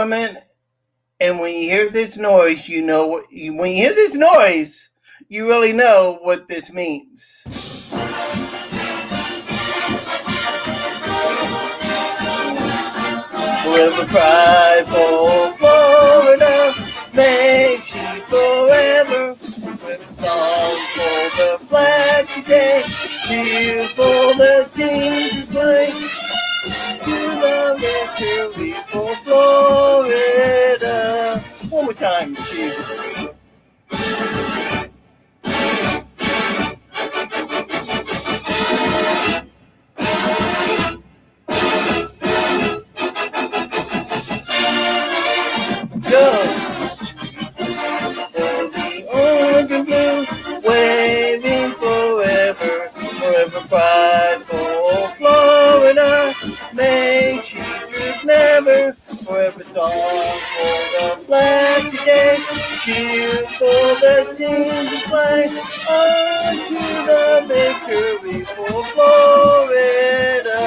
And when you hear this noise, when you hear this noise, you really know what this means. Forever pride for Florida, make she forever. With songs for the flag today, cheer for the team to play. To the victory for Florida. One more time, Steve. Go for the orange and blue, waving forever, forever pride for Florida. May she droop never, forever song for the flag today. Cheer for the team to play, on to the victory for Florida.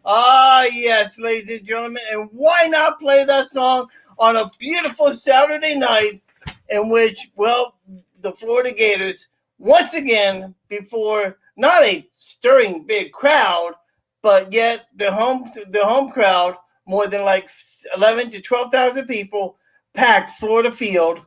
Ah, yes, ladies and gentlemen, and why not play that song on a beautiful Saturday night in which, well, the Florida Gators, once again, before not a stirring big crowd, but yet the home crowd, more than like 11 to 12,000 people, packed Florida Field,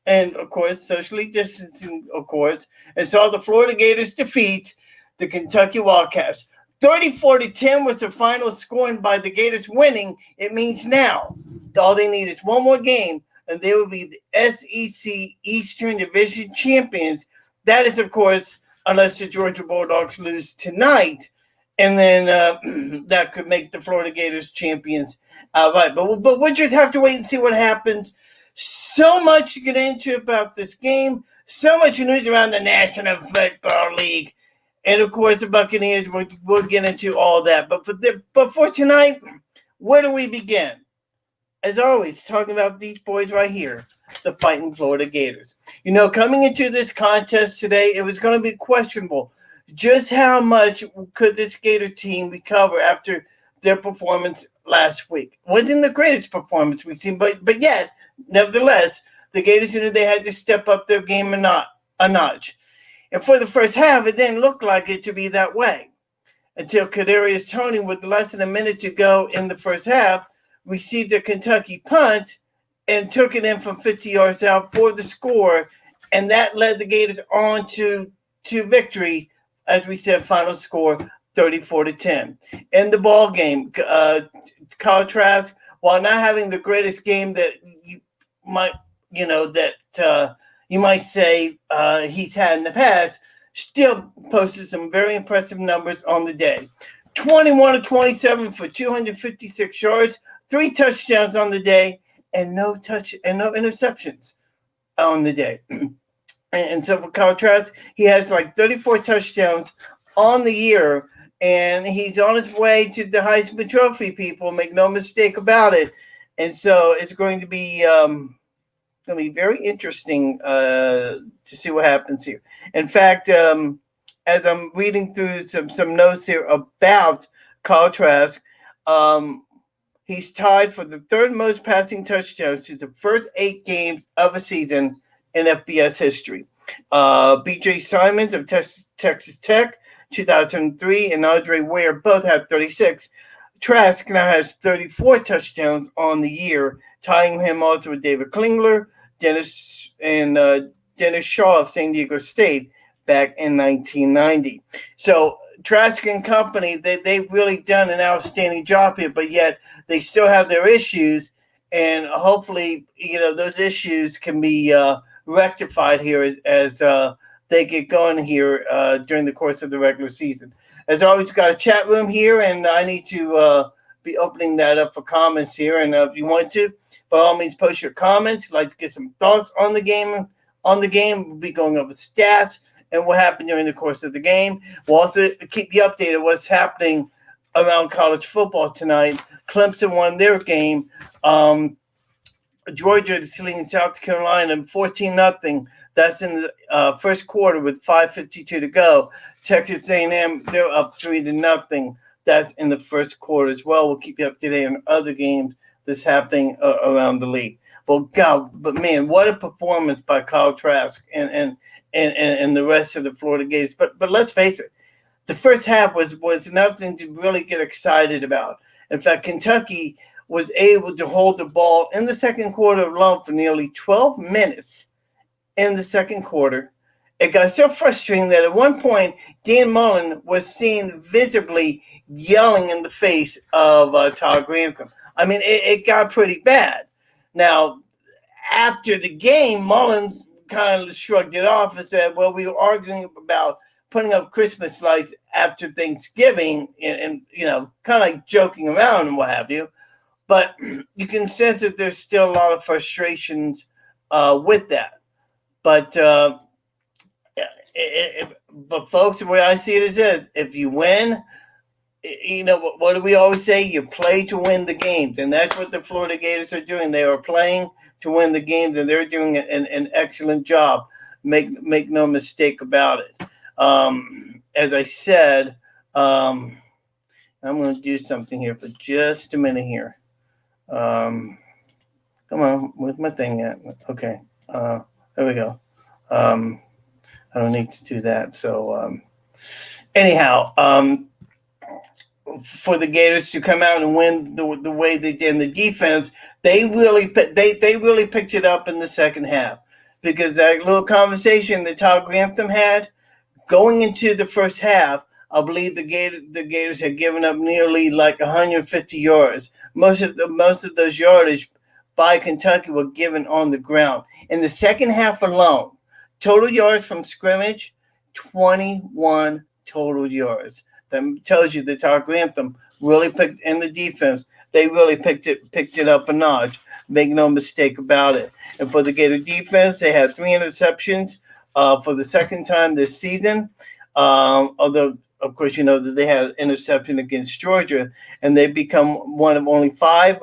and of course, socially distancing, of course, and saw the Florida Gators defeat the Kentucky Wildcats. 34-10 was the final score, and by the Gators winning, it means now all they need is one more game, and they will be the SEC Eastern Division champions. That is, of course, unless the Georgia Bulldogs lose tonight, and then that could make the Florida Gators champions outright. But we'll just have to wait and see what happens. So much to get into about this game, so much news around the National Football League. And, of course, the Buccaneers, we'll get into all that. But for tonight, where do we begin? As always, talking about these boys right here, the fighting Florida Gators. You know, coming into this contest today, it was going to be questionable. Just how much could this Gator team recover after their performance last week? Wasn't the greatest performance we've seen, but yet, nevertheless, the Gators knew they had to step up their game a notch. And for the first half, it didn't look like it to be that way until Kadarius Toney, with less than a minute to go in the first half, received a Kentucky punt and took it in from 50 yards out for the score, and that led the Gators on to victory, as we said, final score 34-10. In the ball game, Kyle Trask, while not having the greatest game that you might say he's had in the past, still posted some very impressive numbers on the day. 21-27 for 256 yards, 3 touchdowns on the day, and no interceptions on the day. And so for Kyle Trask, he has like 34 touchdowns on the year, and he's on his way to the Heisman Trophy, people. Make no mistake about it. And so it's going to be very interesting to see what happens here. In fact, as I'm reading through some notes here about Kyle Trask, he's tied for the third most passing touchdowns to the first 8 games of a season in FBS history. B.J. Simons of Texas Tech, 2003, and Andre Ware both have 36. Trask now has 34 touchdowns on the year, tying him also with David Klingler, Dennis Shaw of San Diego State back in 1990. So Trask and company, they've really done an outstanding job here, but yet they still have their issues, and hopefully, those issues can be rectified here as they get going here during the course of the regular season. As always, we've got a chat room here, and I need to be opening that up for comments here. And if you want to, by all means, post your comments. If you'd like to get some thoughts on the game. We'll be going over stats and what happened during the course of the game. We'll also keep you updated what's happening around college football tonight. Clemson won their game. Georgia is leading South Carolina 14-0. That's in the first quarter with 5:52 to go. Texas A&M, they're up 3-0. That's in the first quarter as well. We'll keep you up to date on other games that's happening around the league. But man, what a performance by Kyle Trask and the rest of the Florida Gators. But let's face it, the first half was nothing to really get excited about. In fact, Kentucky was able to hold the ball in the second quarter alone for nearly 12 minutes in the second quarter. It got so frustrating that at one point, Dan Mullen was seen visibly yelling in the face of Todd Grantham. I mean, it got pretty bad. Now, after the game, Mullen kind of shrugged it off and said, well, we were arguing about putting up Christmas lights after Thanksgiving and kind of like joking around and what have you. But you can sense that there's still a lot of frustrations with that. But folks, the way I see it is this: if you win, what do we always say? You play to win the games, and that's what the Florida Gators are doing. They are playing to win the games, and they're doing an excellent job. Make no mistake about it. As I said, I'm going to do something here for just a minute here. Come on, where's my thing at? Okay, there we go. I don't need to do that. So anyhow, for the Gators to come out and win the way they did in the defense, they really picked it up in the second half, because that little conversation that Todd Grantham had going into the first half, I believe the Gators had given up nearly like 150 yards. Most of those yardage by Kentucky were given on the ground. In the second half alone, total yards from scrimmage, 21 total yards. That tells you that Todd Grantham really picked in the defense. They really picked it up a notch. Make no mistake about it. And for the Gator defense, they had 3 interceptions for the second time this season. Although, of course, you know that they had an interception against Georgia, and they've become one of only 5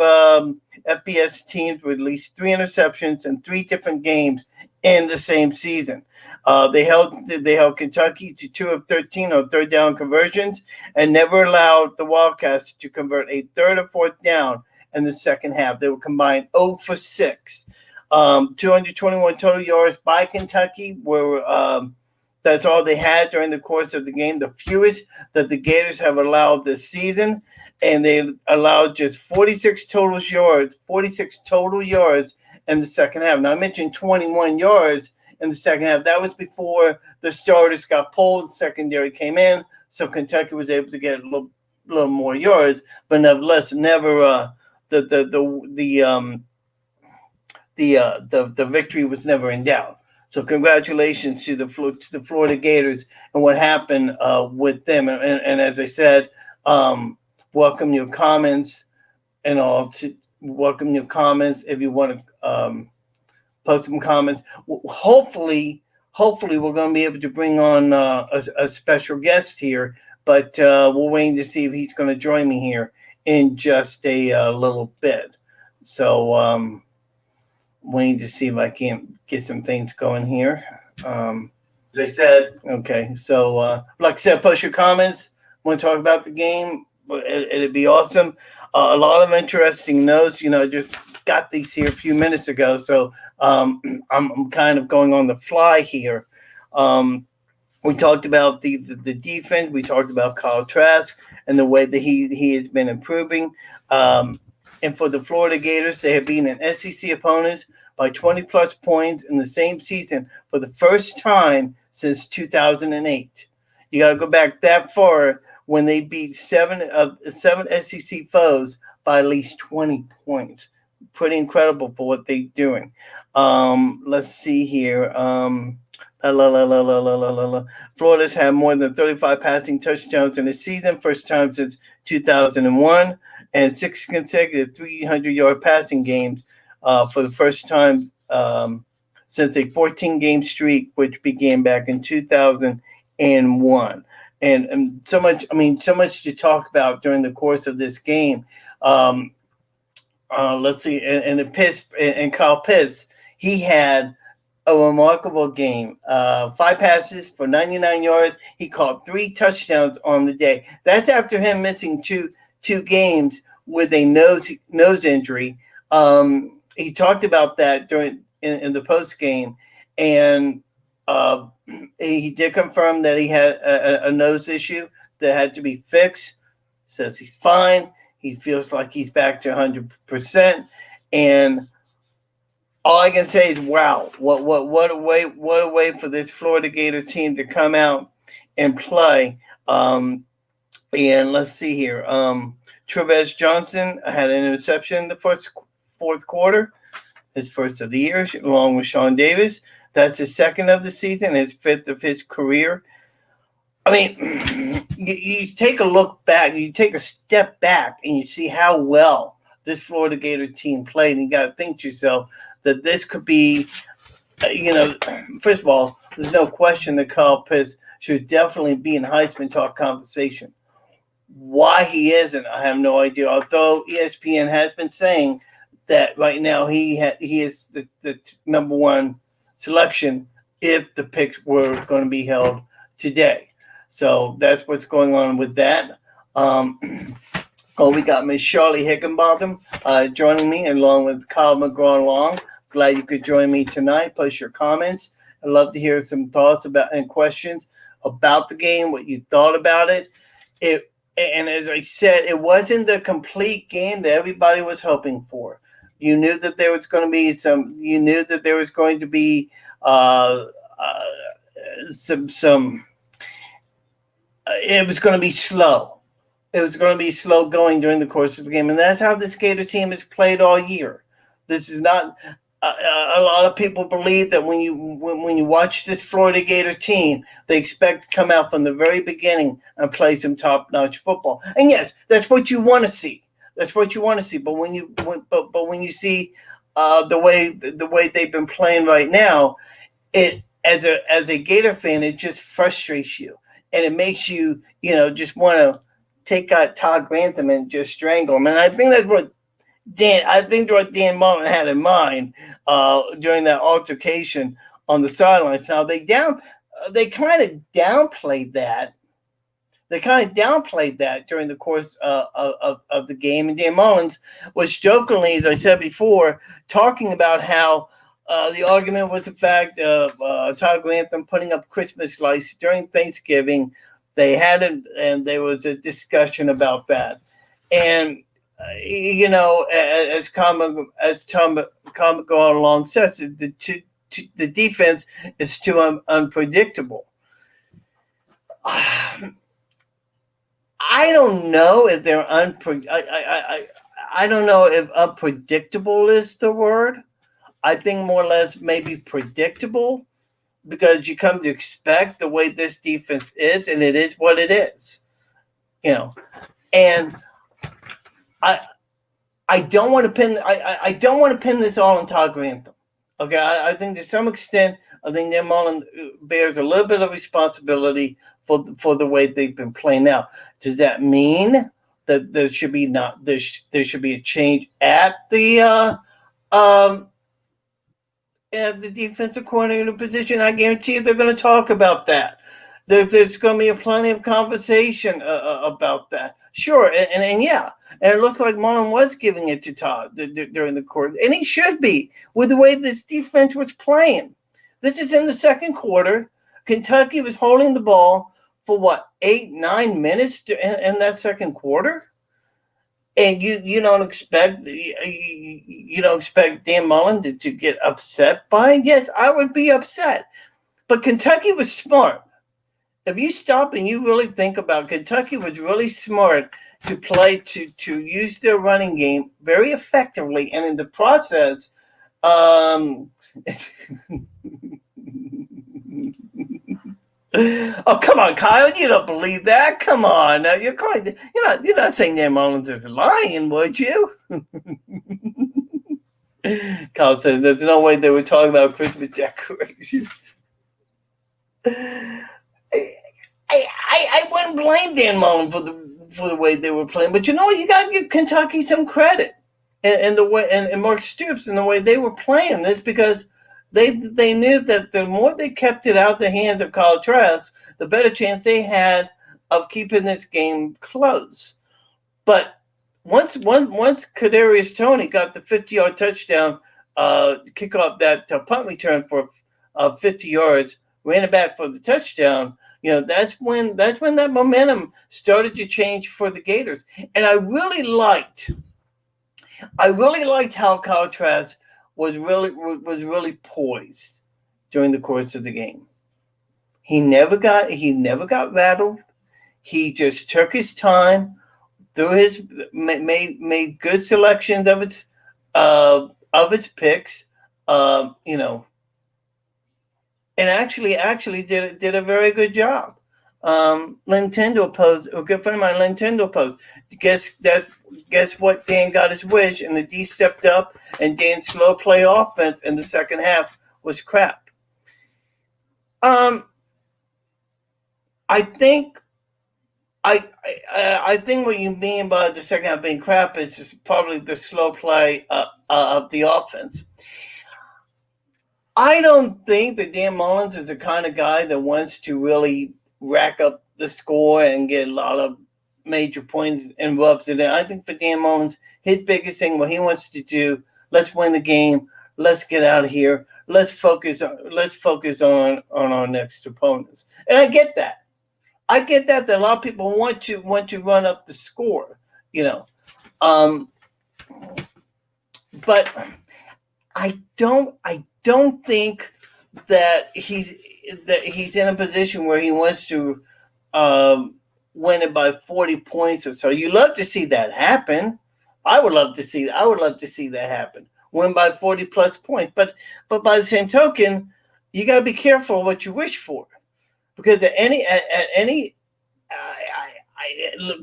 FBS teams with at least 3 interceptions in 3 different games in the same season. They held Kentucky to 2 of 13 on third down conversions, and never allowed the Wildcats to convert a third or fourth down in the second half. They were combined 0 for 6. 221 total yards by Kentucky were that's all they had during the course of the game, the fewest that the Gators have allowed this season, and they allowed just 46 total yards in the second half. Now, I mentioned 21 yards in the second half. That was before the starters got pulled, the secondary came in, so Kentucky was able to get a little more yards, but nevertheless, never the victory was never in doubt. So congratulations to the Florida Gators and what happened with them. And as I said, welcome your comments and all. Welcome your comments if you want to post some comments. Hopefully we're going to be able to bring on a special guest here, but we're waiting to see if he's going to join me here in just a little bit. So waiting to see if I can get some things going here. As I said, okay. So like I said, post your comments. Want to talk about the game? It'd be awesome. A lot of interesting notes. Just got these here a few minutes ago, so I'm kind of going on the fly here. We talked about the defense. We talked about Kyle Trask and the way that he has been improving. And for the Florida Gators, they have beaten an SEC opponent by 20-plus points in the same season for the first time since 2008. You got to go back that far when they beat 7 SEC foes by at least 20 points. Pretty incredible for what they're doing. Let's see here. Florida's had more than 35 passing touchdowns in a season, first time since 2001, and 6 consecutive 300-yard passing games for the first time since a 14-game streak, which began back in 2001. And so much to talk about during the course of this game. Let's see, and Kyle Pitts, he had a remarkable game. 5 passes for 99 yards. He caught 3 touchdowns on the day. That's after him missing two games with a nose injury. He talked about that in the post game, and he did confirm that he had a nose issue that had to be fixed. Says he's fine. He feels like he's back to 100%, and all I can say is, wow, what a way for this Florida Gator team to come out and play. And let's see here. Trevez Johnson had an interception in the fourth quarter, his first of the year, along with Sean Davis. That's his second of the season, his fifth of his career. I mean, you take a look back, you take a step back, and you see how well this Florida Gator team played. And you got to think to yourself that this could be, first of all, there's no question that Kyle Pitts should definitely be in Heisman talk conversation. Why he isn't, I have no idea. Although ESPN has been saying that right now he is the number one selection if the picks were going to be held today. So that's what's going on with that. We got Miss Charlie Hickenbottom joining me along with Kyle McGraw-Long. Glad you could join me tonight. Post your comments. I'd love to hear some thoughts about and questions about the game, what you thought about it. And as I said, it wasn't the complete game that everybody was hoping for. You knew that there was going to be some. You knew that there was going to be some. It was going to be slow. It was going to be slow going during the course of the game, and that's how this Gator team has played all year. This is not. A lot of people believe that when you watch this Florida Gator team, they expect to come out from the very beginning and play some top-notch football. And yes, that's what you want to see. That's what you want to see. But when you see the way they've been playing right now, it as a Gator fan, it just frustrates you, and it makes you just want to take out Todd Grantham and just strangle him. And I think that's what Dan Mullen had in mind during that altercation on the sidelines. Now they kind of downplayed that. They kind of downplayed that during the course of the game. And Dan Mullins was jokingly, as I said before, talking about how the argument was the fact of Todd Grantham putting up Christmas lights during Thanksgiving. They had it, and there was a discussion about that. And as Tom McGraw-Long says, the defense is too unpredictable. I don't know if they're I don't know if unpredictable is the word. I think more or less maybe predictable, because you come to expect the way this defense is, and it is what it is. And I don't want to pin. I don't want to pin this all on Todd Grantham. Okay, I think to some extent, I think Dan Mullen bears a little bit of responsibility for the way they've been playing now. Does that mean that there should be a change at the defensive coordinator position? I guarantee you they're going to talk about that. There's going to be plenty of conversation about that. Sure, and yeah. And it looks like Mullen was giving it to Todd during the course. And he should be, with the way this defense was playing. This is in the second quarter. Kentucky was holding the ball for, 8-9 minutes in that second quarter? And you don't expect Dan Mullen to get upset by it? Yes, I would be upset. But Kentucky was smart. If you stop and you really think about it, Kentucky was really smart to play to use their running game very effectively, and in the process, oh come on, Kyle, you don't believe that? Come on, now you're not saying Dan Mullins is lying, would you? Kyle said there's no way they were talking about Christmas decorations. I wouldn't blame Dan Mullen for the way they were playing, but you got to give Kentucky some credit, and the way and Mark Stoops and the way they were playing this, because they knew that the more they kept it out the hands of Kyle Trask, the better chance they had of keeping this game close. But once Kadarius Toney got the 50-yard touchdown, kick off that punt return for 50 yards, ran it back for the touchdown. That's when that momentum started to change for the Gators, and I really liked how Kyle Trask was really poised during the course of the game. He never got rattled. He just took his time, through his made good selections of its picks. You know, and actually did a very good job. Nintendo posed, a good friend of mine, Nintendo posed. Guess that guess what? Dan got his wish, and the D stepped up, and Dan's slow play offense in the second half was crap. Um, I think I think what you mean by the second half being crap is just probably the slow play of the offense. I don't think that Dan Mullins is the kind of guy that wants to really rack up the score and get a lot of major points and rubs it in. I think for Dan Mullins, his biggest thing, what he wants to do, let's win the game, let's get out of here, let's focus on our next opponents. And I get that. I get that a lot of people want to run up the score, you know. Um, but I don't think that he's in a position where he wants to um, win it by 40 points or so. You love to see that happen. I would love to see that happen. Win by 40 plus points. But by the same token, you got to be careful what you wish for, because at any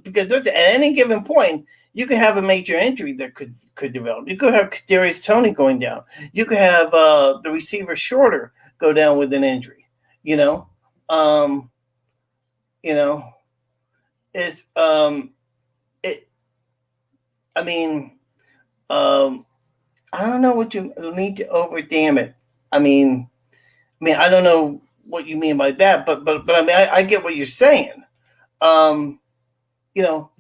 because at any given point, you could have a major injury that could develop. You could have Darius Tony going down. You could have the receiver Shorter go down with an injury. You know, um, you know, it's it. I mean, um, I don't know what you need to over damn it. I mean, I don't know what you mean by that, but I mean, I get what you're saying. Um, you know,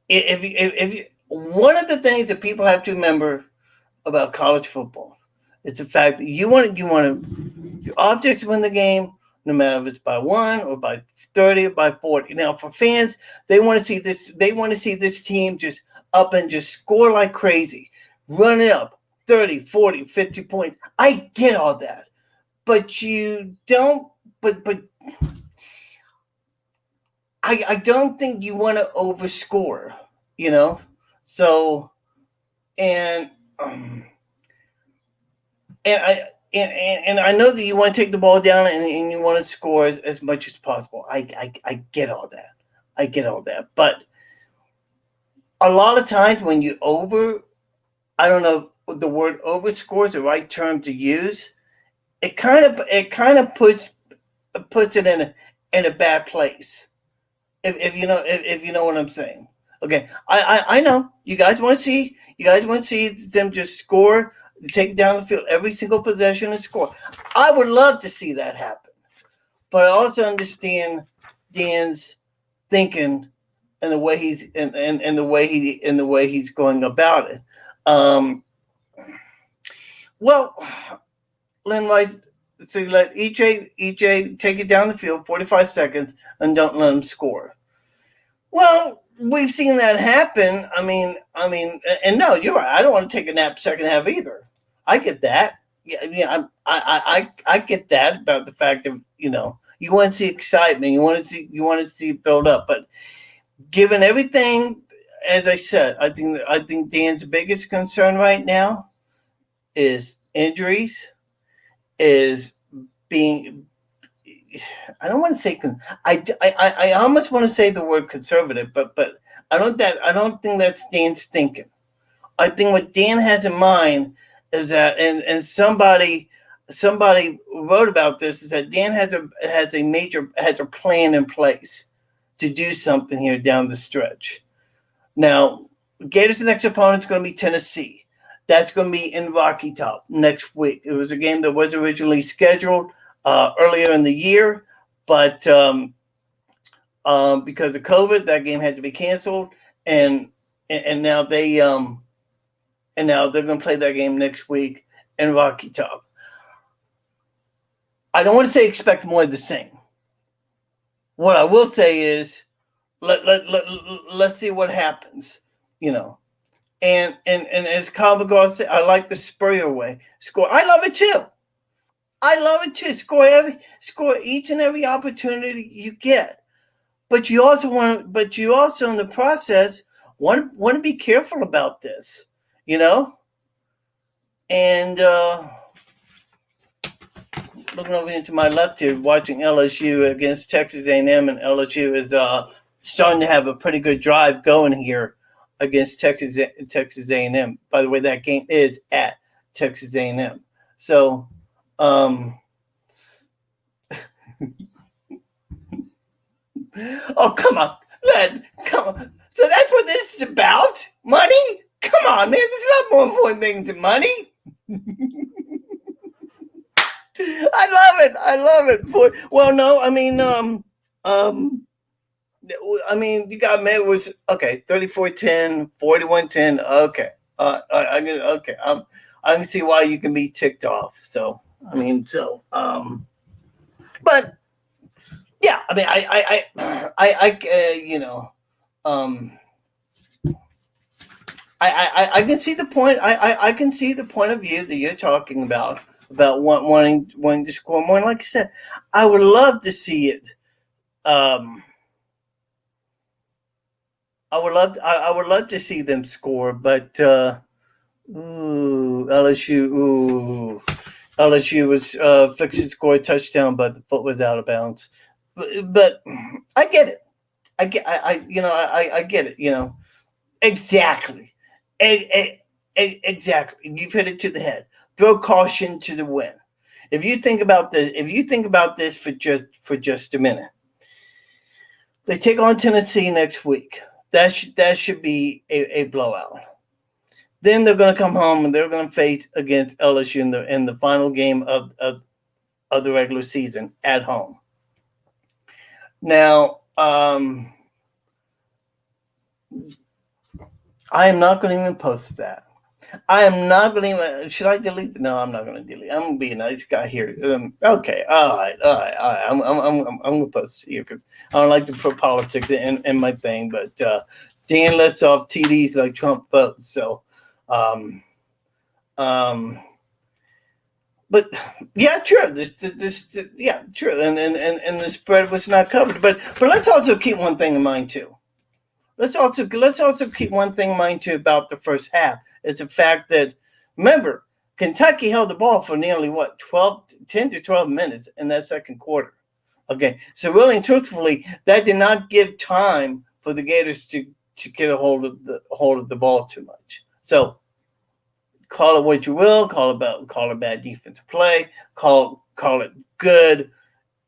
if you, one of the things that people have to remember about college football, it's the fact that your objects to win the game, no matter if it's by 1 or by 30 or by 40. Now, for fans, they want to see this. They want to see this team just up and just score like crazy, run it up 30, 40, 50 points. I get all that, but you don't. But I don't think you want to overscore, you know. So and and I know that you want to take the ball down, and you want to score as much as possible. I get all that. I get all that. But a lot of times when you I don't know if the word overscore is the right term to use. It kind of puts it in a bad place. If you know what I'm saying. Okay, I know you guys want to see them just score, take down the field every single possession and score. I would love to see that happen, but I also understand Dan's thinking and the way he's going about it. Um, well, Lynn Rice, so you let EJ take it down the field 45 seconds and don't let him score. Well, we've seen that happen. And no, you're right. I don't want to take a nap second half either. I get that. Yeah. I get that about the fact that you want to see excitement. You want to see it build up. But given everything, as I said, I think Dan's biggest concern right now is injuries, is being. I don't want to say. I almost want to say the word conservative, but I don't think that's Dan's thinking. I think what Dan has in mind is that, and somebody wrote about this, is that Dan has a plan in place to do something here down the stretch. Now, Gators' next opponent is going to be Tennessee. That's going to be in Rocky Top next week. It was a game that was originally scheduled earlier in the year, but because of COVID, that game had to be canceled. And and now they're going to play that game next week in Rocky Top. I don't want to say expect more of the same. What I will say is let's see what happens, you know. And as Kyle McGraw said, I like the Spurrier way. Score. I love it too. I love it too. Score each and every opportunity you get. But you also in the process want to be careful about this, you know? And looking over into my left here, watching LSU against Texas A&M, and LSU is starting to have a pretty good drive going here against Texas A&M. By the way, that game is at Texas A&M. So, oh come on, come on. So that's what this is about? Money? Come on, man. There's a lot more important things than money. I love it. No, I mean, you got Medwards. Okay, 34-10, 41-10. Okay, I can see why you can be ticked off. So, but yeah, I mean, I can see the point. I can see the point of view that you're talking about wanting to score more. And like I said, I would love to see it. I would love to see them score, but LSU was fixing to score a touchdown, but the foot was out of bounds. But I get it. I get it. You know, exactly. Exactly. You've hit it to the head. Throw caution to the wind. If you think about this for just a minute, they take on Tennessee next week. That should be a blowout. Then they're going to come home and they're going to face against LSU in the final game of the regular season at home. Now, I am not going to even post that. I am not going to even. Should I delete? No, I'm not going to delete. I'm going to be a nice guy here. Okay, all right. I'm going to post it here because I don't like to put politics in my thing. But Dan lets off TDs like Trump votes. So, but yeah, true. Yeah, true. And the spread was not covered. But let's also keep one thing in mind too. Let's also keep one thing in mind too about the first half. It's the fact that, remember, Kentucky held the ball for nearly 10 to 12 minutes in that second quarter. Okay, so really and truthfully, that did not give time for the Gators to get a hold of the ball too much. So call it what you will, call it bad defensive play, call it good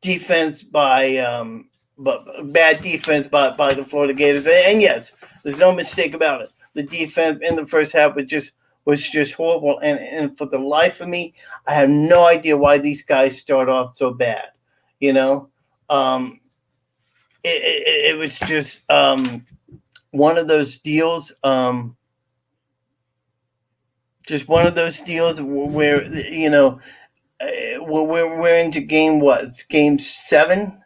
defense by but bad defense by the Florida Gators. And yes, there's no mistake about it. The defense in the first half was just horrible. And for the life of me, I have no idea why these guys start off so bad. You know, it was just one of those deals. Just one of those deals where we're into game 7.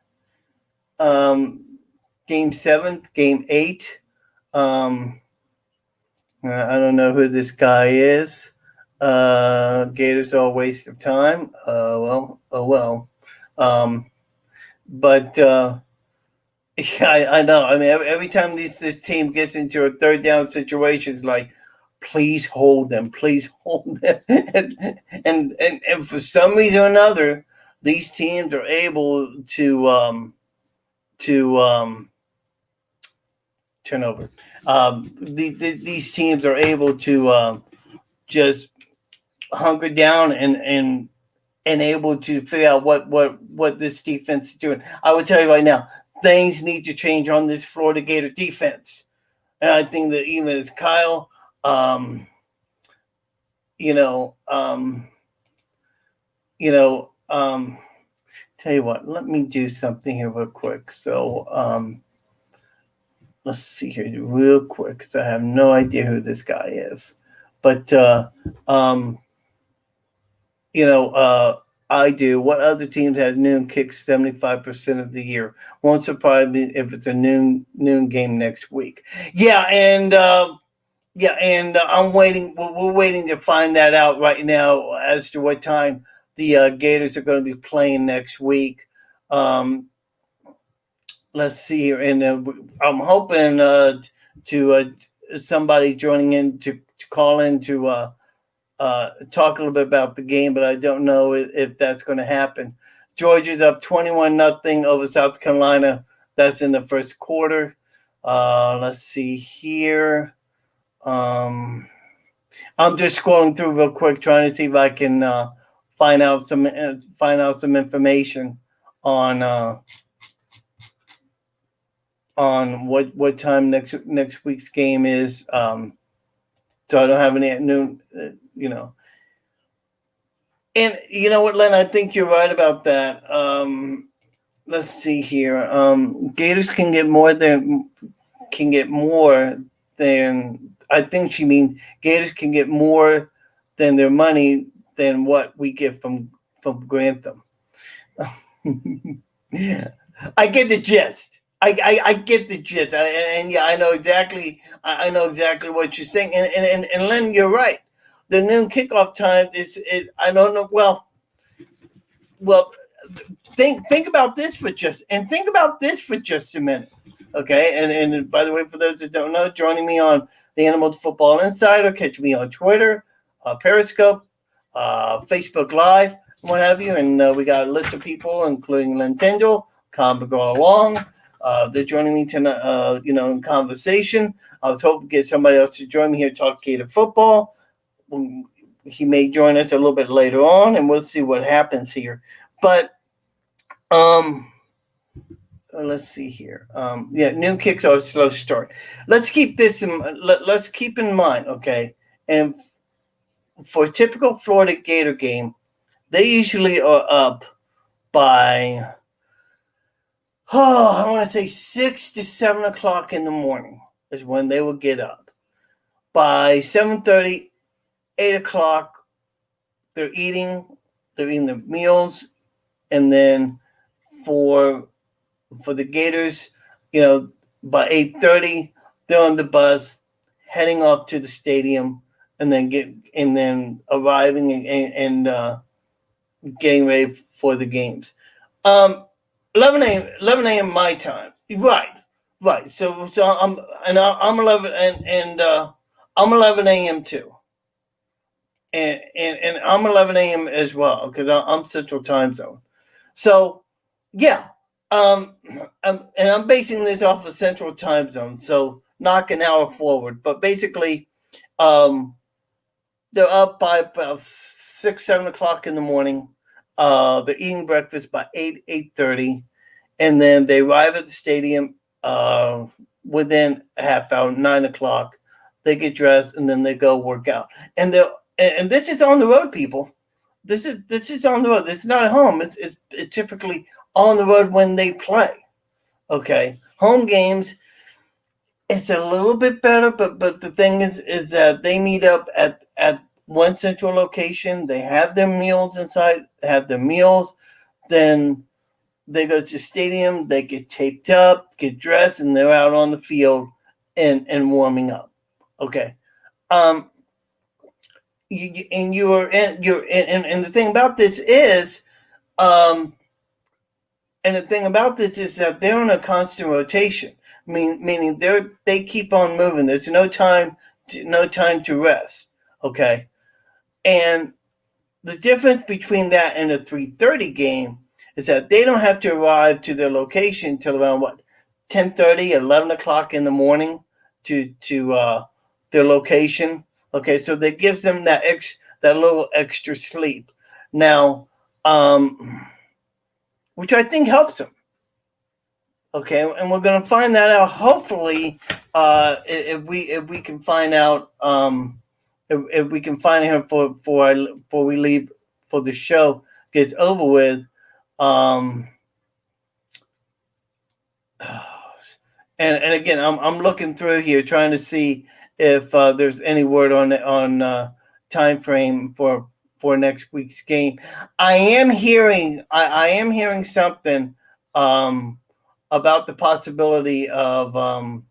Game 7, game 8. I don't know who this guy is. Gators are a waste of time. But yeah, I know. I mean, every time this team gets into a third down situation, it's like, please hold them, and for some reason or another, these teams are able to turn over. These teams are able to just hunker down and able to figure out what this defense is doing. I would tell you right now, things need to change on this Florida Gator defense, and I think that even as Kyle, tell you what, let me do something here real quick. So, let's see here real quick because I have no idea who this guy is. But um, you know, I do. What other teams have noon kicks 75% of the year? Won't surprise me if it's a noon game next week. Yeah, and I'm waiting. We're waiting to find that out right now as to what time the Gators are going to be playing next week. Um, let's see here, and I'm hoping to somebody joining in to call in to talk a little bit about the game, but I don't know if that's going to happen. Georgia's up 21-0 over South Carolina. That's in the first quarter. Let's see here. I'm just scrolling through real quick, trying to see if I can find out some information on what time next week's game is. So I don't have any noon, And you know what, Len? I think you're right about that. Let's see here. Gators can get more than I think she means. Gators can get more than their money than what we get from Grantham. Yeah, I get the gist. I get the gist, and yeah, I know exactly. I know exactly what you're saying, and Len, you're right. The noon kickoff time is. I don't know. Well, think about this for just a minute, okay? And by the way, for those that don't know, joining me on the Animal Football Insider, catch me on Twitter, Periscope, Facebook Live, what have you. And we got a list of people, including Nintendo, Commodore Long. They're joining me tonight, in conversation. I was hoping to get somebody else to join me here to talk Gator football. He may join us a little bit later on, and we'll see what happens here. But let's see here. Noon kicks are a slow start. Let's keep let's keep in mind, okay? And for a typical Florida Gator game, they usually are up by I want to say 6 to 7 o'clock in the morning is when they will get up. By 7:30, 8 o'clock, they're eating their meals, and then for the Gators, by 8:30, they're on the bus, heading off to the stadium, and then arriving and getting ready for the games. 11 a.m. my time. Right. So I'm 11 and I'm 11 a.m. too, and I'm 11 a.m. as well because I'm Central Time Zone. So yeah, and I'm basing this off of Central Time Zone, so knock an hour forward. But basically, they're up by about 6, 7 o'clock in the morning. They're eating breakfast by 8:30, and then they arrive at the stadium within a half hour, 9 o'clock. They get dressed and then they go work out. And this is on the road, people. This is on the road. It's not at home. It's typically on the road when they play. Okay, home games. It's a little bit better, but the thing is that they meet up at one central location. They have their meals inside. Have their meals, then they go to the stadium. They get taped up, get dressed, and they're out on the field and warming up. Okay. And the thing about this is, that they're in a constant rotation. Meaning they keep on moving. There's no time to rest. Okay, and the difference between that and a 3:30 game is that they don't have to arrive to their location until around 10:30, 11 o'clock in the morning to their location. Okay, so that gives them that little extra sleep. Now, which I think helps them. Okay, and we're going to find that out. Hopefully, if we can find out, if we can find him before we leave for the show gets over with. And again, I'm looking through here trying to see if there's any word on time frame for next week's game. I am hearing something um, about the possibility of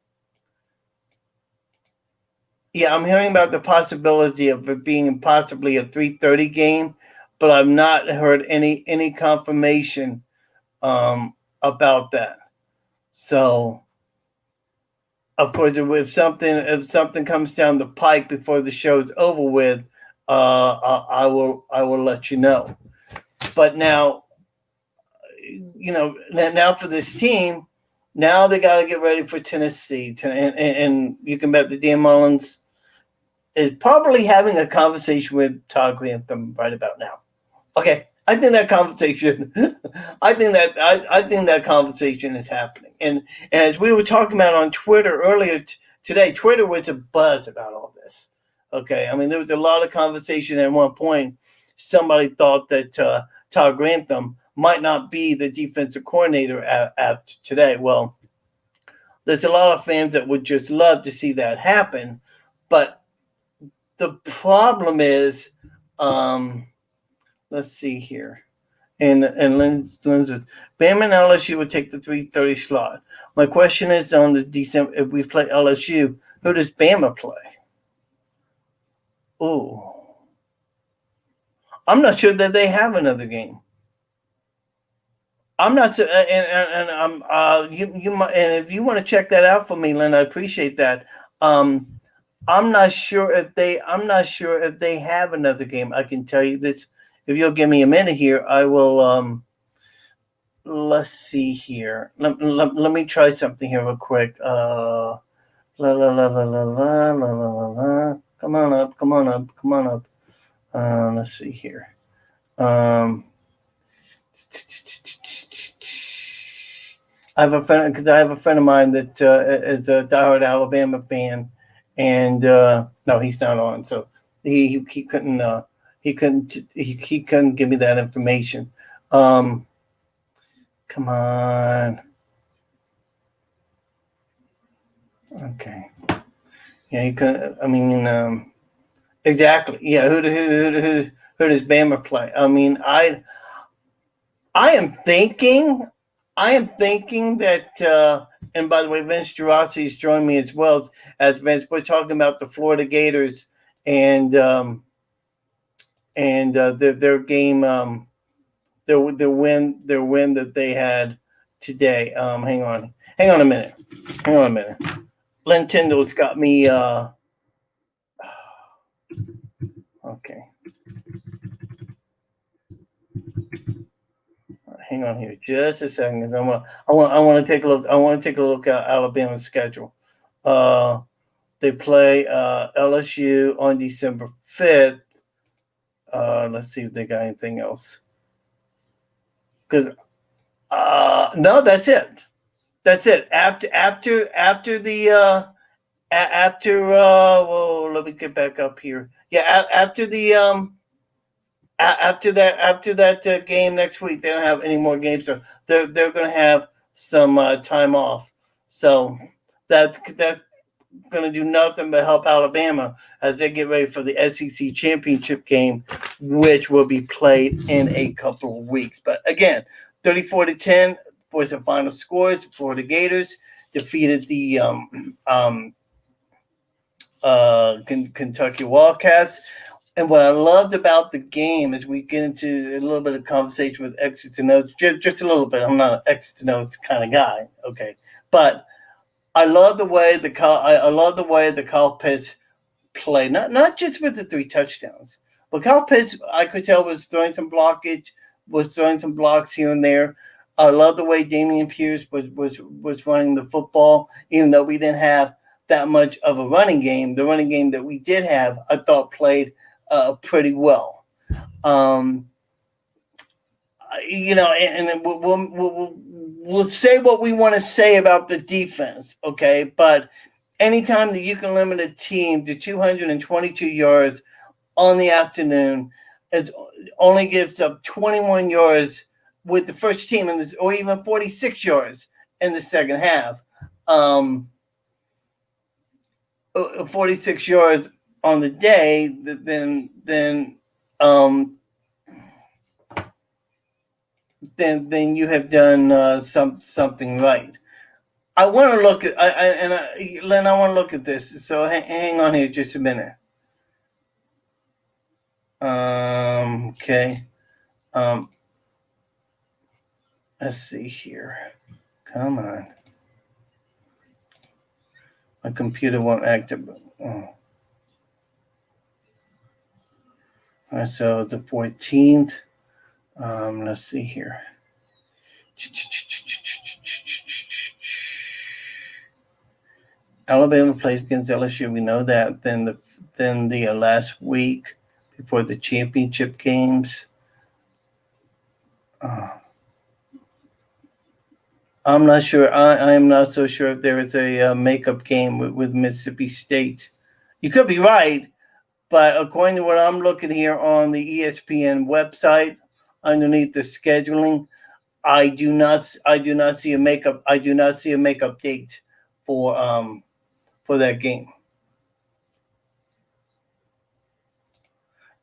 yeah, I'm hearing about the possibility of it being possibly a 3:30 game, but I've not heard any confirmation about that. So of course, if something comes down the pike before the show's over with, I will let you know. But now, now for this team, now they got to get ready for Tennessee, and you can bet that Dan Mullins is probably having a conversation with Todd Grantham right about now. Okay, I think that conversation, I think that conversation is happening. And as we were talking about on Twitter earlier today, Twitter was a buzz about all this. Okay, I mean there was a lot of conversation at one point. Somebody thought that Todd Grantham might not be the defensive coordinator after today. Well, there's a lot of fans that would just love to see that happen, but the problem is. Let's see here. And Lynn says, Bama and LSU would take the 3:30 slot. My question is on the December, if we play LSU, who does Bama play? Oh, I'm not sure that they have another game. I'm not sure, and I'm you might, and if you want to check that out for me, Lynn, I appreciate that. I'm not sure if they have another game. I can tell you this. If you'll give me a minute here, I will. Let's see here. Let me try something here real quick. La la la la la la la la la. Come on up. Come on up. Come on up. Let's see here. I have a friend of mine that is a diehard Alabama fan, and no, he's not on. So he couldn't he couldn't give me that information. Come on. Okay. Yeah, he could. I mean, exactly. Yeah. Who does Bama play? I mean, I am thinking. I am thinking that. And by the way, Vince Gerasi has joined me as well as Vince. We're talking about the Florida Gators and their game, their win that they had today. Hang on a minute. Len Tyndall's got me. Okay. Hang on here, just a second. I want to take a look. I want to take a look at Alabama's schedule. They play LSU on December 5th. Let's see if they got anything else. Because no, that's it. That's it. After the well, let me get back up here. Yeah, after the after that game next week, they don't have any more games. So they're going to have some time off. So that's going to do nothing but help Alabama as they get ready for the SEC championship game, which will be played in a couple of weeks. But again, 34-10 was the final scores. Florida Gators defeated the Kentucky Wildcats. And what I loved about the game is we get into a little bit of conversation with X's and O's, just a little bit. I'm not an X's and O's kind of guy, okay, but I love the way the Kyle Pitts play, not just with the 3 touchdowns, but Kyle Pitts, I could tell, was throwing some blocks here and there. I love the way Damian Pierce was running the football, even though we didn't have that much of a running game. The running game that we did have, I thought, played pretty well. And we'll say what we want to say about the defense, okay? But anytime that you can limit a team to 222 yards on the afternoon, it only gives up 21 yards with the first team, or even 46 yards in the second half. 46 yards on the day, then you have done something right. I want to look at Len. I want to look at this. So hang on here just a minute. Okay. Let's see here. Come on. My computer won't activate. Oh. So the 14th. Let's see here. Alabama plays against LSU. We know that. Then the last week before the championship games. I'm not sure. I am not so sure if there is a makeup game with Mississippi State. You could be right, but according to what I'm looking here on the ESPN website, underneath the scheduling, I do not see a makeup. I do not see a makeup date for that game.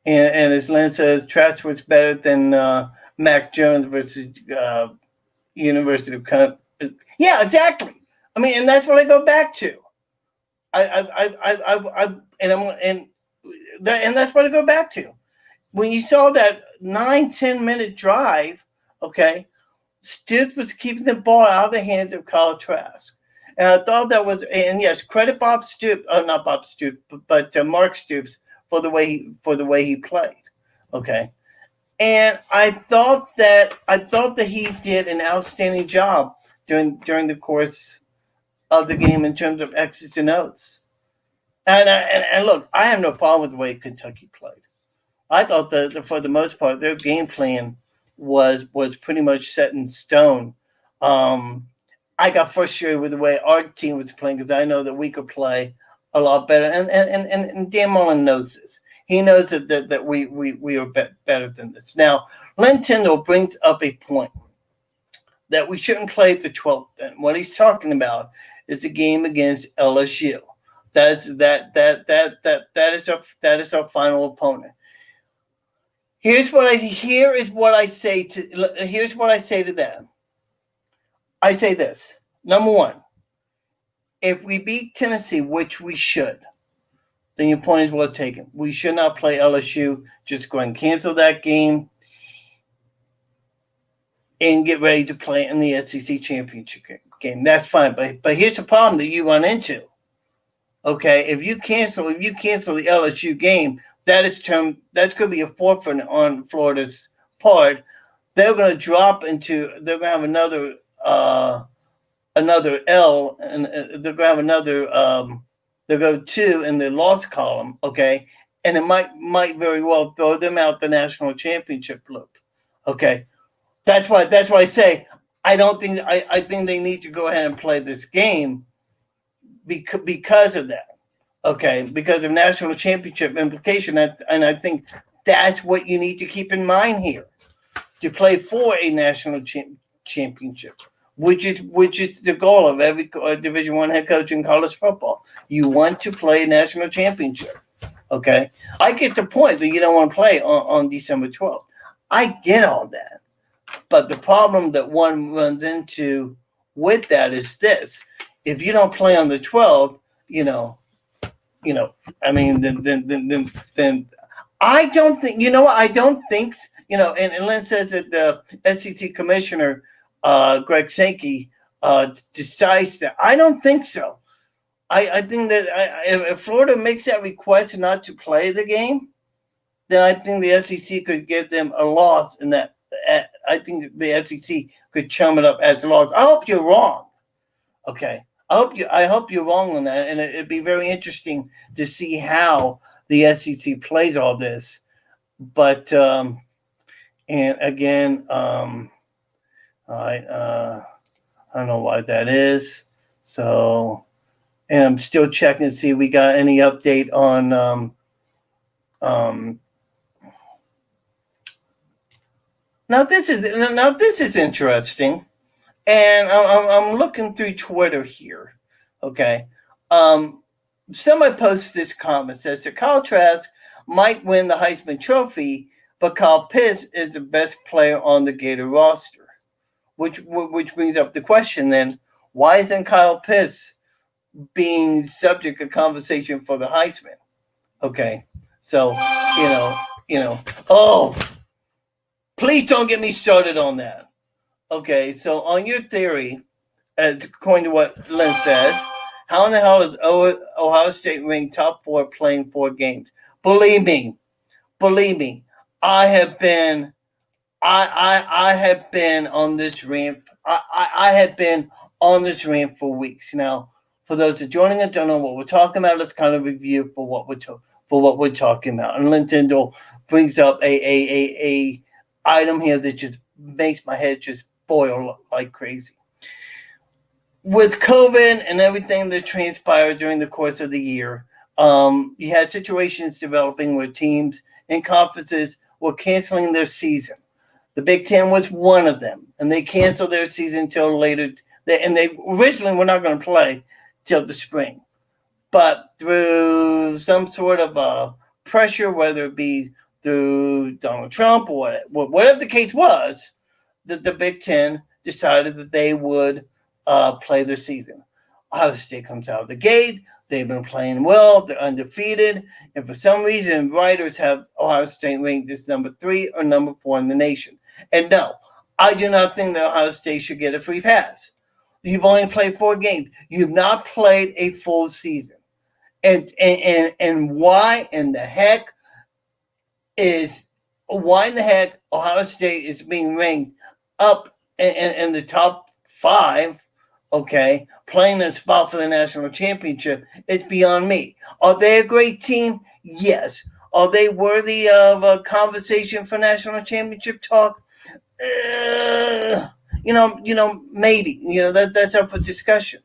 And as Len says, Trash was better than Mac Jones versus University of Yeah, exactly. I mean, and that's what I go back to. And that's what I go back to. When you saw that 9-10 minute drive, okay, Stoops was keeping the ball out of the hands of Kyle Trask. And I thought that was, and yes, credit Bob Stoops, not Bob Stoops, but Mark Stoops for the way he played. Okay. And I thought that he did an outstanding job during the course of the game in terms of X's and O's. And look, I have no problem with the way Kentucky played. I thought that for the most part, their game plan was pretty much set in stone. I got frustrated with the way our team was playing because I know that we could play a lot better. And Dan Mullen knows this. He knows that we are better than this. Now, Len Tyndall brings up a point that we shouldn't play at the 12th. And what he's talking about is the game against LSU. That is our final opponent. Here's what I say to them. I say this. Number one, if we beat Tennessee, which we should, then your point is well taken. We should not play LSU. Just go and cancel that game and get ready to play in the SEC championship game. That's fine. But here's the problem that you run into. Okay, if you cancel the LSU game, that's going to be a forfeit on Florida's part. They're going to drop into. They're going to have another L, and they're going to have another. They'll go 2 in the loss column. Okay, and it might very well throw them out the national championship loop. Okay, that's why I say I don't think I think they need to go ahead and play this game because of that. Okay, because of national championship implication, and I think that's what you need to keep in mind here to play for a national championship, which is the goal of every Division I head coach in college football. You want to play a national championship. Okay, I get the point that you don't want to play on December 12th. I get all that, but the problem that one runs into with that is this: if you don't play on the 12th, I mean, then I don't think, I don't think, and Len says that the SEC commissioner, Greg Sankey, decides that. I don't think so. I think that if Florida makes that request not to play the game, then I think the SEC could give them a loss in that. I think the SEC could chum it up as a loss. I hope you're wrong. Okay. I hope you're wrong on that, and it'd be very interesting to see how the SEC plays all this. But and again, I don't know why that is. So, and I'm still checking to see if we got any update on Now this is interesting. And I'm looking through Twitter here, Okay. Somebody posted this comment, says that Kyle Trask might win the Heisman Trophy, but Kyle Pitts is the best player on the Gator roster. Which brings up the question then, why isn't Kyle Pitts being subject of conversation for the Heisman? Okay. So, oh, please don't get me started on that. Okay, so on your theory, according to what Lynn says, how in the hell is Ohio State ranked top 4 playing 4 games? Believe me, I have been I have been on this rant. I have been on this rant for weeks now. For those that are joining us, don't know what we're talking about. Let's kind of review for what we're talking about. And Lynn Tyndall brings up a item here that just makes my head just boil like crazy. With COVID and everything that transpired during the course of the year, you had situations developing where teams and conferences were canceling their season. The Big Ten was one of them, and they canceled their season until later. They originally were not going to play till the spring, but through some sort of pressure, whether it be through Donald Trump or whatever the case was, the Big Ten decided that they would play their season. Ohio State comes out of the gate. They've been playing well. They're undefeated. And for some reason, writers have Ohio State ranked as number 3 or number 4 in the nation. And no, I do not think that Ohio State should get a free pass. You've only played 4 games. You've not played a full season. And why in the heck Ohio State is being ranked up in the top 5, okay, playing a spot for the national championship, it's beyond me. Are they a great team? Yes. Are they worthy of a conversation for national championship talk? Maybe. That's up for discussion.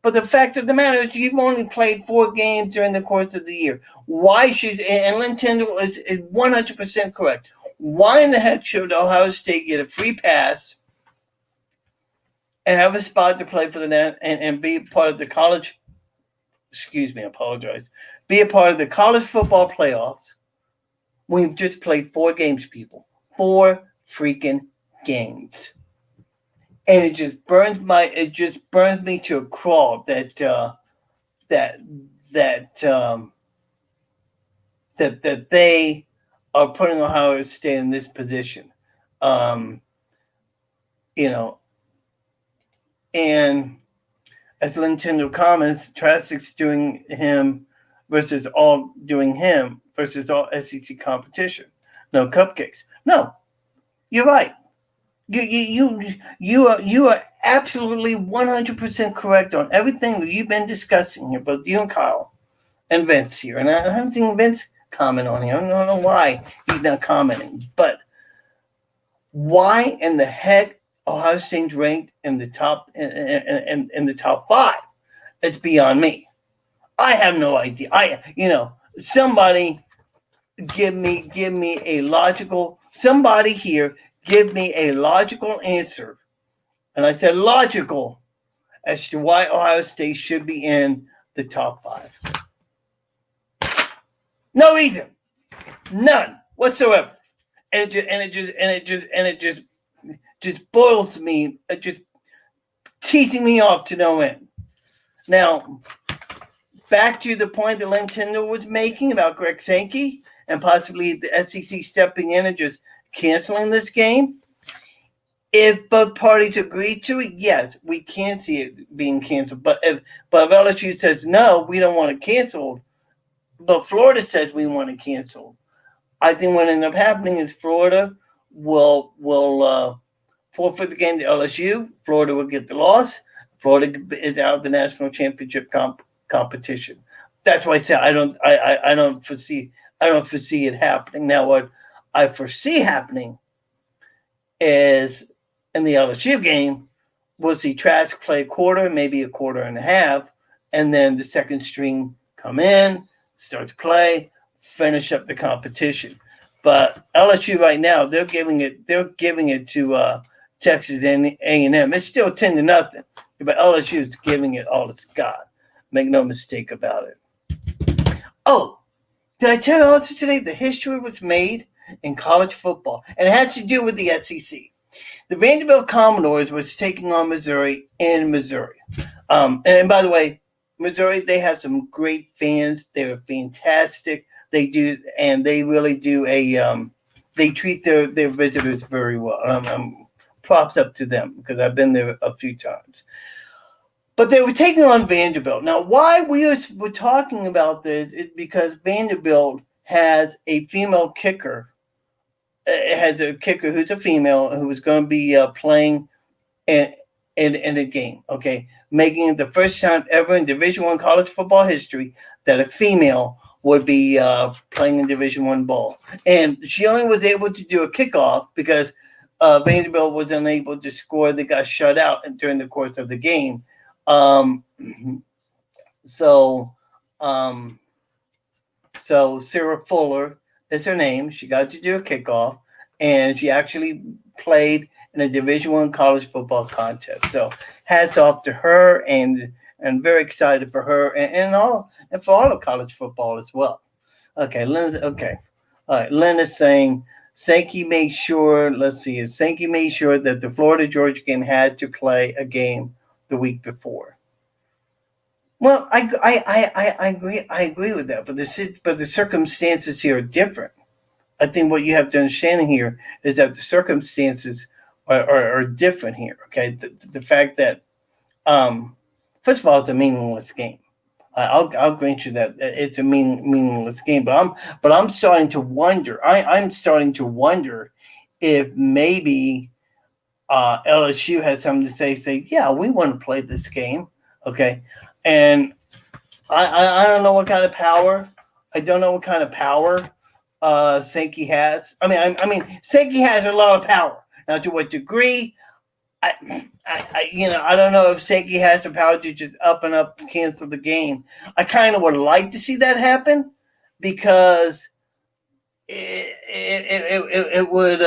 But the fact of the matter is you've only played 4 games during the course of the year. Why should, and Lynn Tyndall is 100% correct, why in the heck should Ohio State get a free pass and have a spot to play for the net and be part of the college, be a part of the college football playoffs? We've just played 4 games, people. 4 freaking games. And it just burns me to a crawl that they are putting Ohio State in this position. And as Lynn Tyndall comments, Trask's doing him versus all SEC competition. No cupcakes. No, you're right. You are absolutely 100% correct on everything that you've been discussing here, both you and Kyle and Vince here. And I haven't seen Vince comment on here. I don't know why he's not commenting, but why in the heck Ohio State's ranked in the top in the top 5? It's beyond me. I have no idea. Somebody give me a logical. Somebody here give me a logical answer, and I said logical, as to why Ohio State should be in the top 5. No reason, none whatsoever, and it just boils me, just teasing me off to no end. Now, back to the point that Lynn Tyndall was making about Greg Sankey and possibly the SEC stepping in and just canceling this game. If both parties agree to it, yes, we can see it being canceled. But if LSU says no, we don't want it canceled, but Florida says we want it canceled, I think what ends up happening is Florida will forfeit the game to LSU. Florida will get the loss. Florida is out of the national championship competition. That's why I say I don't foresee it happening. Now, what I foresee happening is in the LSU game, we'll see Trask play a quarter, maybe a quarter and a half, and then the second string come in, start to play, finish up the competition. But LSU right now, they're giving it to Texas A&M. It's still 10-0. But LSU is giving it all it's got. Make no mistake about it. Oh, did I tell you also today the history was made in college football, and it has to do with the SEC. The Vanderbilt Commodores was taking on Missouri in Missouri. And by the way, Missouri, they have some great fans. They're fantastic. They do, and they really do they treat their visitors very well. Props up to them because I've been there a few times. But they were taking on Vanderbilt. Now, why we're talking about this is because Vanderbilt has a female kicker. It has a kicker who's a female who is going to be playing in a game. Okay, making it the first time ever in Division I college football history that a female would be playing in Division I ball. And she only was able to do a kickoff because Vanderbilt was unable to score. They got shut out during the course of the game. So Sarah Fuller is her name. She got to do a kickoff, and she actually played in a Division I college football contest. So hats off to her, and very excited for her and for all of college football as well. Okay, Lynn. Okay, all right. Lynn is saying Sankey made sure. Let's see. Sankey made sure that the Florida Georgia game had to play a game the week before. Well, I agree. I agree with that, but the circumstances here are different. I think what you have to understand here is that the circumstances are different here. Okay, the fact that first of all, it's a meaningless game. I'll grant you that it's a meaningless game, but I'm starting to wonder. I'm starting to wonder if maybe LSU has something to say, yeah, we want to play this game, okay? And I don't know what kind of power. I don't know what kind of power Sankey has. I mean, Sankey has a lot of power. Now, to what degree? I don't know if Sankey has the power to just up and up cancel the game. I kind of would like to see that happen because it would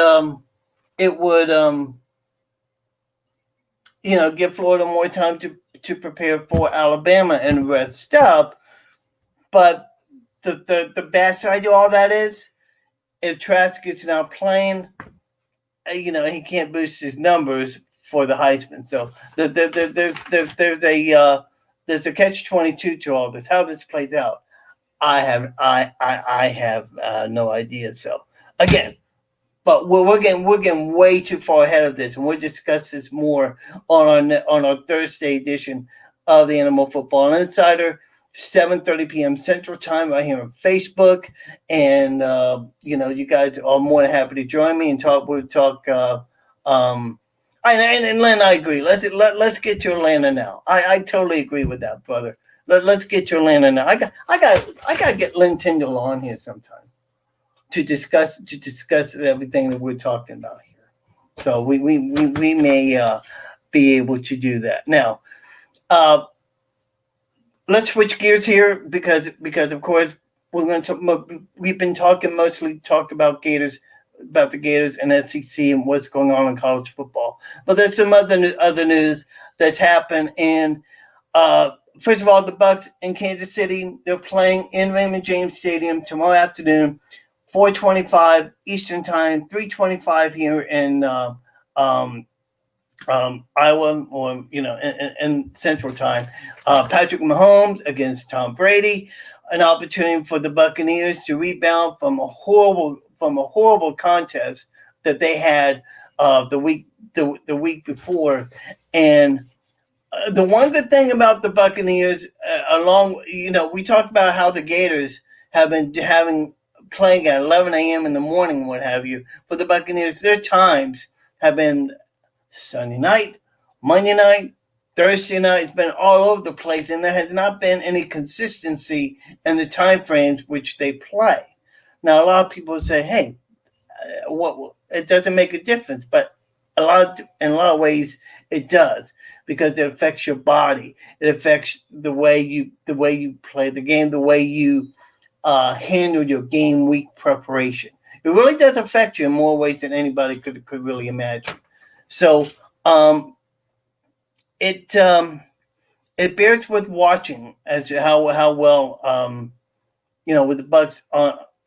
give Florida more time to prepare for Alabama and rest up. But the bad side to all that is if Trask gets now playing, he can't boost his numbers for the Heisman. So there's a catch-22 to all this. How this plays out, I have no idea. So again, but we're getting way too far ahead of this, and we'll discuss this more on our Thursday edition of the Animal Football Insider, 7:30 p.m. Central Time, right here on Facebook. And you guys are more than happy to join me and talk. We'll talk. And Len, I agree. Let's get to Atlanta now. I totally agree with that, brother. Let's get to Atlanta now. I got to get Len Tyndall on here sometime to discuss everything that we're talking about here. So we may be able to do that now. Let's switch gears here because of course we're going to we've been mostly about Gators, about the Gators and SEC and what's going on in college football. But there's some other news that's happened. And first of all, the Bucs in Kansas City, they're playing in Raymond James Stadium tomorrow afternoon, 4:25 Eastern Time, 3:25 here in Iowa, or in Central Time. Patrick Mahomes against Tom Brady, an opportunity for the Buccaneers to rebound from a horrible contest that they had the week before. And the one good thing about the Buccaneers, we talked about how the Gators have been playing at 11 a.m. in the morning, what have you. For the Buccaneers, their times have been Sunday night, Monday night, Thursday night. It's been all over the place, and there has not been any consistency in the time frames which they play. Now, a lot of people say, "Hey, it doesn't make a difference," but in a lot of ways, it does, because it affects your body. It affects the way you play the game, the way you handle your game week preparation. It really does affect you in more ways than anybody could really imagine. So it bears with watching as to how well with the Bucs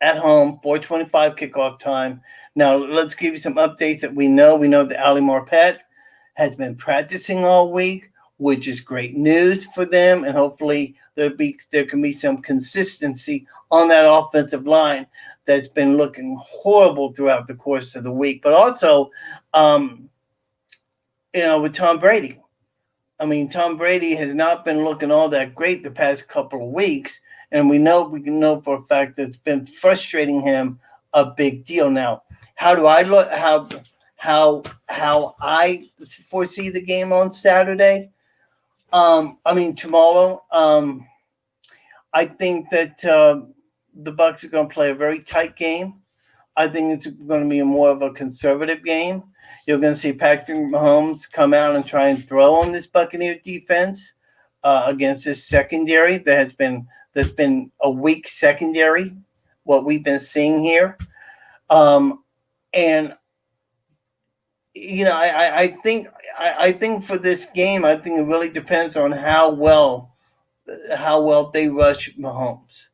at home, 4:25 kickoff time. Now let's give you some updates that we know. We know that Ali Marpet has been practicing all week, which is great news for them, and hopefully there can be some consistency on that offensive line that's been looking horrible throughout the course of the week. But also, with Tom Brady. I mean, Tom Brady has not been looking all that great the past couple of weeks, and we can know for a fact that it's been frustrating him a big deal. Now, how do I look? How I foresee the game on Saturday? Tomorrow. I think that the Bucs are going to play a very tight game. I think it's going to be more of a conservative game. You're going to see Patrick Mahomes come out and try and throw on this Buccaneer defense against this secondary that's been a weak secondary. What we've been seeing here, and I think for this game, I think it really depends on how well they rush Mahomes.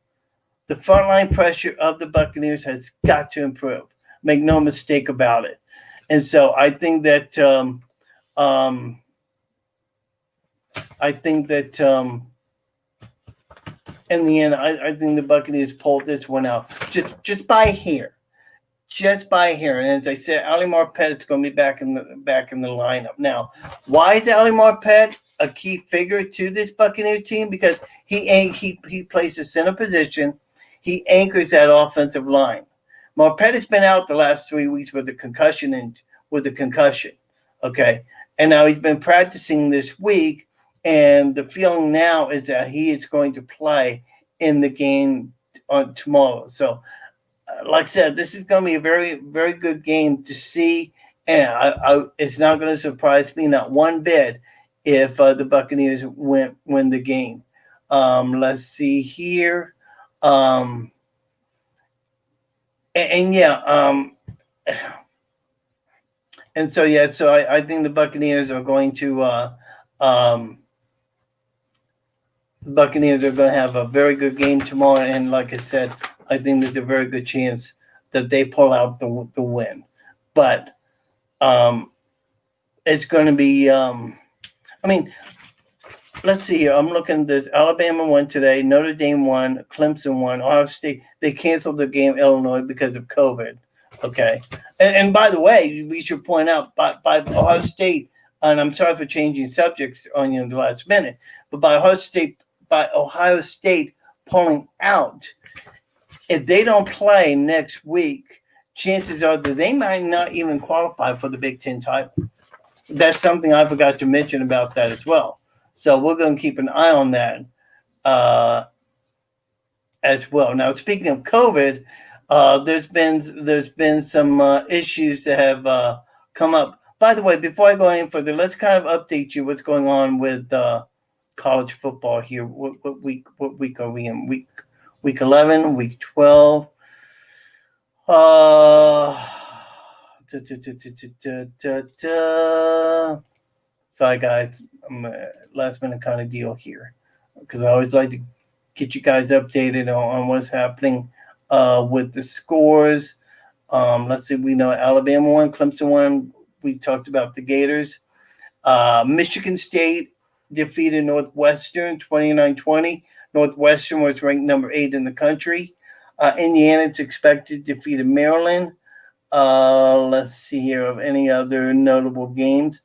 The frontline pressure of the Buccaneers has got to improve. Make no mistake about it. And so I think that in the end, I think the Buccaneers pulled this one out just by hair. Just by hair. And as I said, Ali Marpet is going to be back in the lineup. Now, why is Ali Marpet a key figure to this Buccaneer team? Because he plays the center position. He anchors that offensive line. Marpet has been out the last 3 weeks with a concussion. Okay. And now he's been practicing this week, and the feeling now is that he is going to play in the game on tomorrow. So, like I said, this is going to be a very, very good game to see, and it's not going to surprise me not one bit if the Buccaneers win the game. Let's see here. And so I think the Buccaneers are going to have a very good game tomorrow, and like I said, I think there's a very good chance that they pull out the win. But it's going to be let's see here. I'm looking at this. Alabama won today. Notre Dame won. Clemson won. Ohio State, they canceled the game, Illinois, because of COVID. Okay. And by the way, we should point out by Ohio State, and I'm sorry for changing subjects on you in the last minute, but by Ohio State pulling out, if they don't play next week, chances are that they might not even qualify for the Big Ten title. That's something I forgot to mention about that as well. So we're going to keep an eye on that as well. Now, speaking of COVID, there's been some issues that have come up. By the way, before I go any further, let's kind of update you what's going on with college football here. What week are we in? Week 11, week 12. Sorry, guys. I'm a last minute kind of deal here because I always like to get you guys updated on what's happening with the scores. Let's see. We know Alabama won, Clemson won. We talked about the Gators. Michigan State defeated Northwestern 29-20. Northwestern was ranked number 8 in the country. Indiana's expected defeated Maryland. Let's see here of any other notable games.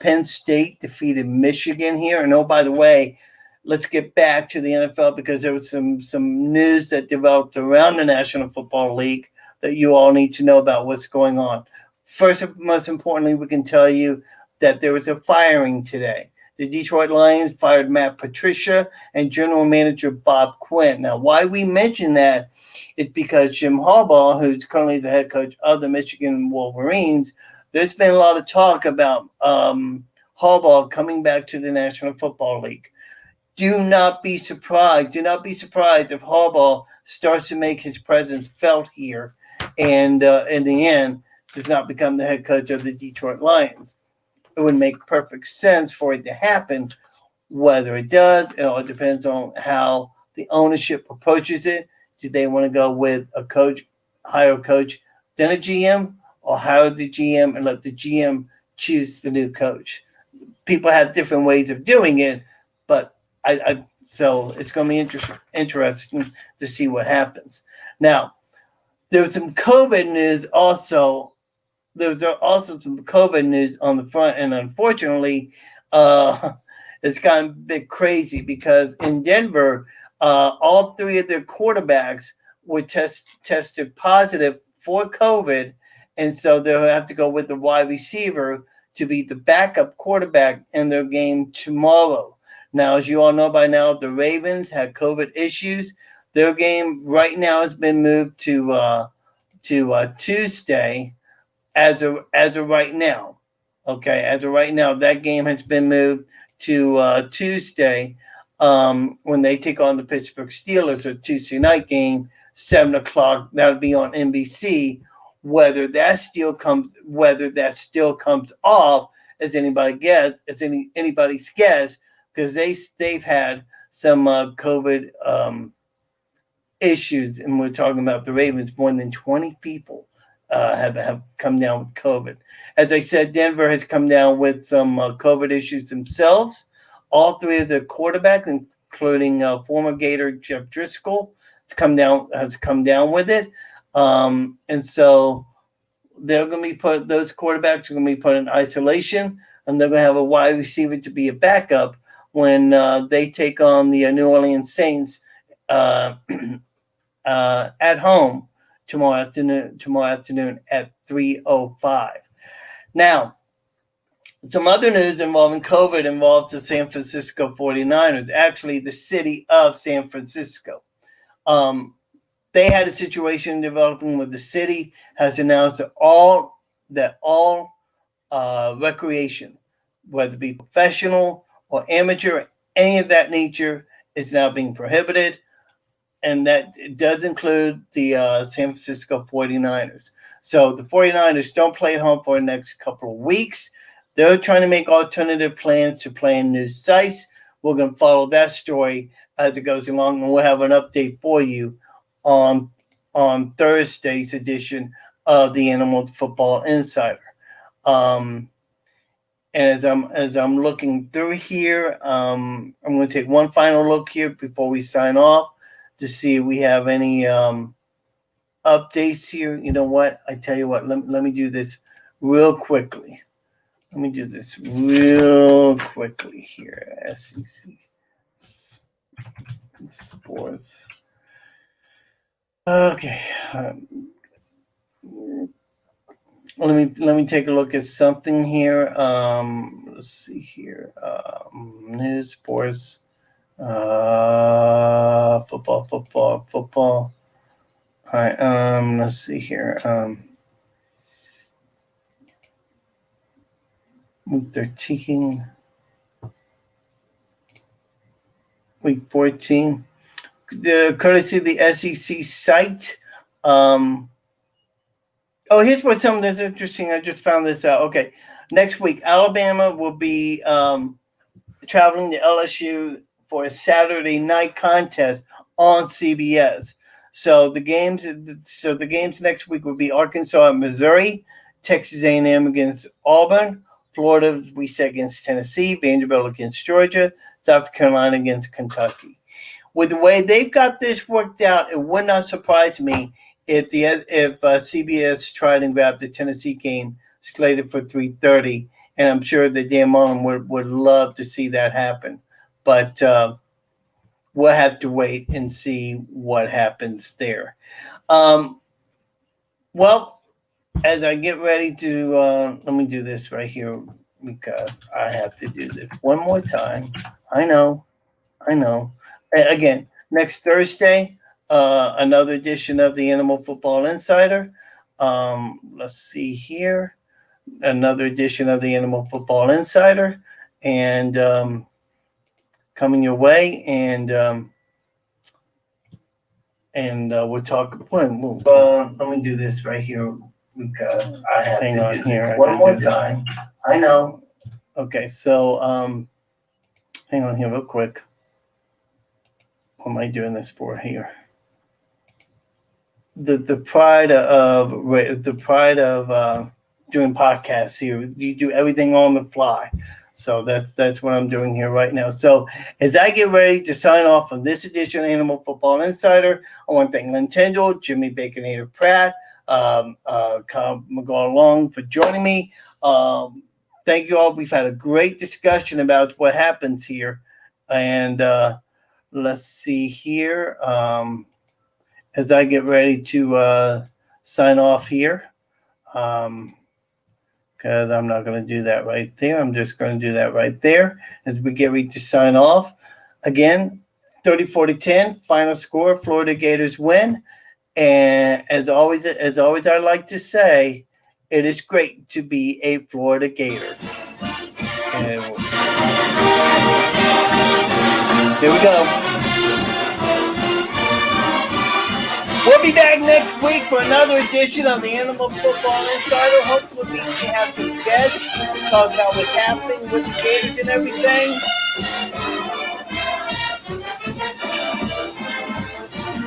Penn State defeated Michigan here. And oh, by the way, let's get back to the NFL because there was some news that developed around the National Football League that you all need to know about what's going on. First and most importantly, we can tell you that there was a firing today. The Detroit Lions fired Matt Patricia and general manager Bob Quinn. Now, why we mention that is because Jim Harbaugh, who's currently the head coach of the Michigan Wolverines, there's been a lot of talk about Harbaugh coming back to the National Football League. Do not be surprised. Do not be surprised if Harbaugh starts to make his presence felt here and in the end does not become the head coach of the Detroit Lions. it would make perfect sense for it to happen. Whether it does, it all depends on how the ownership approaches it. Do they want to go with a coach, hire a coach, then a GM, or hire the GM and let the GM choose the new coach? People have different ways of doing it, but so it's going to be interesting to see what happens. Now, there's some COVID news also. There's also some COVID news on the front, and unfortunately, it's gotten a bit crazy because in Denver, all three of their quarterbacks were tested positive for COVID, and so they'll have to go with the wide receiver to be the backup quarterback in their game tomorrow. Now, as you all know by now, the Ravens had COVID issues. Their game right now has been moved to Tuesday as of right now. Okay, as of right now, that game has been moved to Tuesday when they take on the Pittsburgh Steelers, a Tuesday night game, 7 o'clock. That'll be on NBC. Whether that still comes off is anybody's guess, because they've had some COVID issues, and we're talking about the Ravens. More than 20 people have come down with COVID. As I said, Denver has come down with some COVID issues themselves. All three of their quarterbacks, including former Gator Jeff Driscoll, has come down with it. And so they're going to be those quarterbacks are going to be put in isolation, and they're going to have a wide receiver to be a backup when they take on the New Orleans Saints at home tomorrow afternoon at 3:05. Now, some other news involving COVID involves the San Francisco 49ers, actually the city of San Francisco. They had a situation developing where the city has announced that all recreation, whether it be professional or amateur, any of that nature, is now being prohibited. And that does include the San Francisco 49ers. So the 49ers don't play at home for the next couple of weeks. They're trying to make alternative plans to play in new sites. We're going to follow that story as it goes along, and we'll have an update for you on Thursday's edition of the Animal Football Insider. And as I'm looking through here, I'm going to take one final look here before we sign off to see if we have any updates here. You know what? I tell you what. Let me do this real quickly. Here. SEC Sports. Okay. Let me take a look at something here. Let's see here. News, sports, football. All right. Let's see here. Week 13, week 14. Courtesy of the SEC site. Here's what something that's interesting. I just found this out. Okay, next week, Alabama will be traveling to LSU for a Saturday night contest on CBS. So the games next week will be Arkansas and Missouri, Texas A&M against Auburn, Florida, we said, against Tennessee, Vanderbilt against Georgia, South Carolina against Kentucky. With the way they've got this worked out, it would not surprise me if CBS tried and grabbed the Tennessee game slated for 3:30, and I'm sure that Dan Mullen would love to see that happen. But we'll have to wait and see what happens there. Well, as I get ready to, let me do this right here because I have to do this one more time. I know. Again, next Thursday, another edition of the Animal Football Insider. Let's see here. Another edition of the Animal Football Insider. And coming your way. And we'll talk. Let me do this right here because I have to do this one more time. I know. Okay, so hang on here real quick. What am I doing this for here? The pride of doing podcasts here. You do everything on the fly. So that's what I'm doing here right now. So as I get ready to sign off on this edition of Animal Football Insider, I want to thank Nintendo, Jimmy Baconator Pratt, Kyle McGaw-Long for joining me. Thank you all. We've had a great discussion about what happens here. And let's see here. As I get ready to sign off here. Because I'm not going to do that right there. I'm just going to do that right there as we get ready to sign off. Again, 30-40-10, final score, Florida Gators win. And as always, I like to say, it is great to be a Florida Gator. And here we go. We'll be back next week for another edition of the Animal Football Insider. Hopefully we can have some guests, talk about what's happening with the Gators and everything.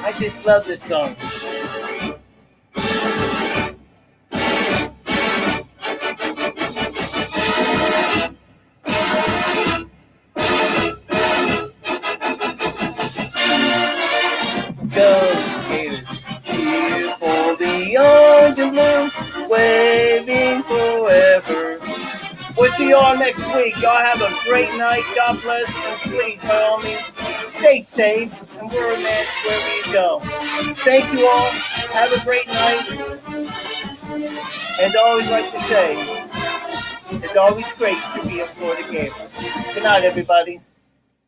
I just love this song. Go Gators, cheer for the orange and blue, waving forever. We'll see y'all next week. Y'all have a great night. God bless. And please, by all means, stay safe and wear a mask wherever you go. Thank you all. Have a great night. And I always like to say, it's always great to be a Florida Gator. Good night, everybody.